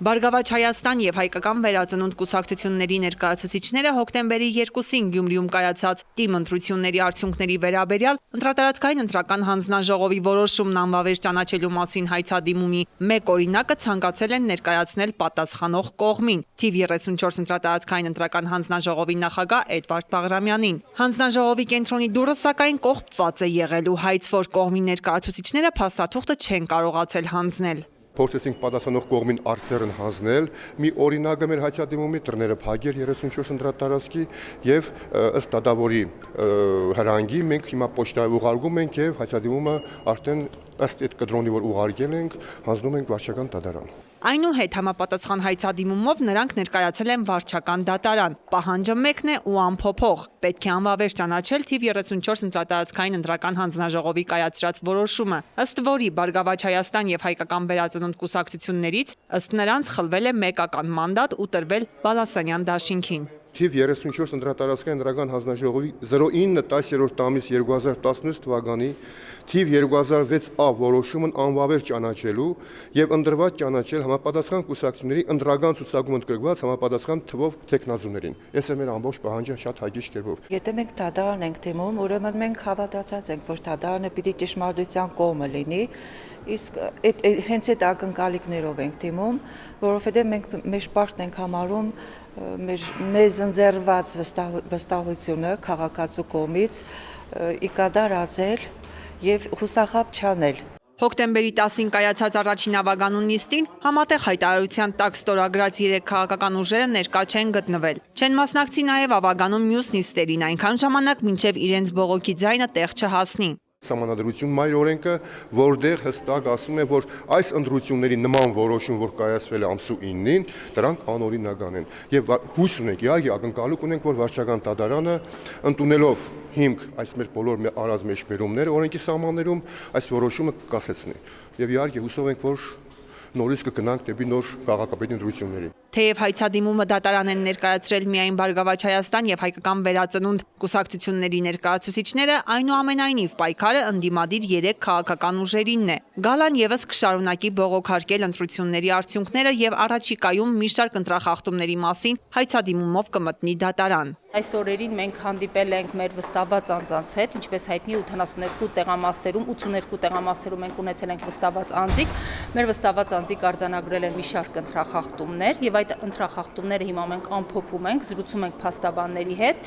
Բարգավաճ Հայաստան և հայկական վերածնունդ կուսակցությունների ներկայացուցիչները հոկտեմբերի 2-ին Գյումրիում կայացած թիմ ընտրությունների արդյունքների վերաբերյալ ընտրատարածքային ընտրական հանձնաժողովի որոշումն անվավեր ճանաչելու մասին հայցադիմումի մեկ օրինակը ցանկացել են ներկայացնել պատասխանող կողմին՝ թիվ 34 ընտրատարածքային ընտրական հանձնաժողովի նախագահ Էդվարդ Բաղրամյանին։ Հանձնաժողովի կենտրոնի դուռը սակայն կողպված է եղել ու հայց, որ կողմի ներկայացուցիչները փաստաթուղթը չեն կարողացել հանձնել։ Փորձեցինք պատասխանող կողմին արծերն հանձնել, մի օրինակը մեր հայցադիմումի դռները փակել 34 ընտրատարածքի եւ ըստ դատավորի հրանգի մենք հիմա պոչտայով ուղարկում ենք եւ հայցադիմումը արդեն ըստ այդ կդրոնի որ ուղարկել ենք հանձնում ենք վարչական դատարան։ Այնուհետ համապատասխան հայցադիմումով նրանք ներկայացել են վարչական դատարան։ Պահանջը մեկն է ու անփոփոխ։ Պետք է անվավեր ճանաչել թիվ 34 ընտրատարածքային ընտրական հանձնաժողովի կայացրած որոշումը, ըստ որի Բարգավաճ Հայաստան և հայկական վերածնունդ կուսակցություններից ըստ նրանց խլվել է մեկական մանդատ ու տրվել Բալասանյան դաշինքին։ Թիվ 34 ընտրատարածքային ընտրական հանձնաժողովի 09-10 ամիս 2016 թվականի թիվ 2006A որոշումն անվավեր ճանաչելու եւ ընդրված ճանաչել համապատասխան կուսակցությունների ընտրական ցուցակում ընդգրկված համապատասխան թվով տեխնազուներին։ Այս է մեր ամբողջ պահանջը շատ հագիշ կերպով։ Եթե մենք դատարան ենք դիմում, ուրեմն մենք հավատացած ենք, որ դատարանը պիտի ճշմարտության կողմը լինի, իսկ հենց այդ ակնկալիքներով ենք դիմում, որովհետեւ մենք մեր պարտքն ենք համարում մեզ ընձեռված վստահությունը քաղաքացու կողմից իկադարացել եւ հուսախաբ չանել։ Հոկտեմբերի 10-ին կայացած առաջին ավագանուն նիստին համատեղ հայտարարության տակ ստորագրած 3 քաղաքական ուժերը ներկա չեն գտնվել։ Չեն մասնակցի նաև ավագանուն մյուս նիստերին այնքան ժամանակ, մինչև իրենց բողոքի ձայնը տեղ չհասնի։ Սահմանադրություն մայր օրենքը, որտեղ հստակ ասում է, որ այս ընտրությունների նման որոշում, որ կայացվել է ամսու 9-ին, դրանք անօրինական են։ Եվ հույս ունենք, իհարկե ակնկալիք ունենք, որ վարչական դատարանը ընդունելով հիմք այս մեր բոլոր արած մեջբերումները օրենքի սահմաններում այս որոշումը կկասեցնի։ Եվ իհարկե հուսով ենք, որ նորից կգնանք դեպի նոր քաղաքապետի ընտրությունների։ Թեև հայցադիմումը դատարան են ներկայացրել միայն Բարգավաճ Հայաստան և հայկական վերածնունդ կուսակցությունների ներկայացուցիչները, այնուամենայնիվ պայքարը ընդդիմադիր 3 քաղաքական ուժերինն է։ Գալան ևս կշարունակի բողոքարկել ընտրությունների արդյունքները եւ առաջիկայում մի շարք ընտրախախտումների մասին հայցադիմումով կմտնի դատարան։ Այս օրերին մենք հանդիպել ենք մեր վստահված անձանց հետ, ինչպես հայտնի 72 տեղամասերում, 82 տեղամասերում մենք ունեցել ենք վստահված անձիկ, մեր վստահված անձիկ արձանագրել են մի շարք ընտրախախտումներ եւ այդ ընտրախախտումները հիմա մենք ամփոփում ենք, զրուցում ենք փաստաբանների հետ,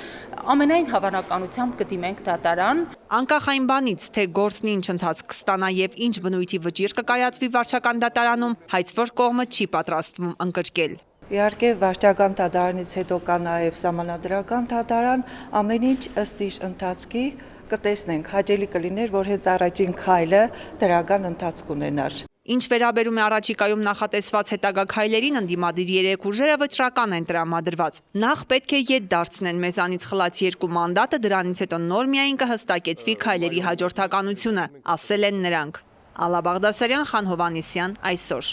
ամենայն հավանականությամբ կդիմենք դատարան։ Անկախ այն բանից, թե գործն ինչ ընթացք կստանա եւ ինչ բնույթի վճիռ կկայացվի վարչական դատարանում, հայցվոր կողմը չի պատրաստվում ընկրկել։ Իհարկե վարչական դատարանից հետո կա նաև սահմանադրական դատարան, ամեն ինչ ըստ իր ընթացքի կտեսնենք, հաճելի կլիներ, որ հենց առաջին քայլը դրական ընթացք ունենար։ Ինչ վերաբերում է առաջիկայում նախատեսված հետագա քայլերին, ընդդիմադիր 3 ուժերը վճռական են տրամադրված։ Նախ պետք է ետ դարձնեն մեզանից խլած 2 մանդատը, դրանից հետո նոր միայն կհստակեցվի քայլերի հաջորդականությունը, ասել են նրանք։ Ալա Բաղդասարյան, Խան Հովհաննիսյան, այսօր։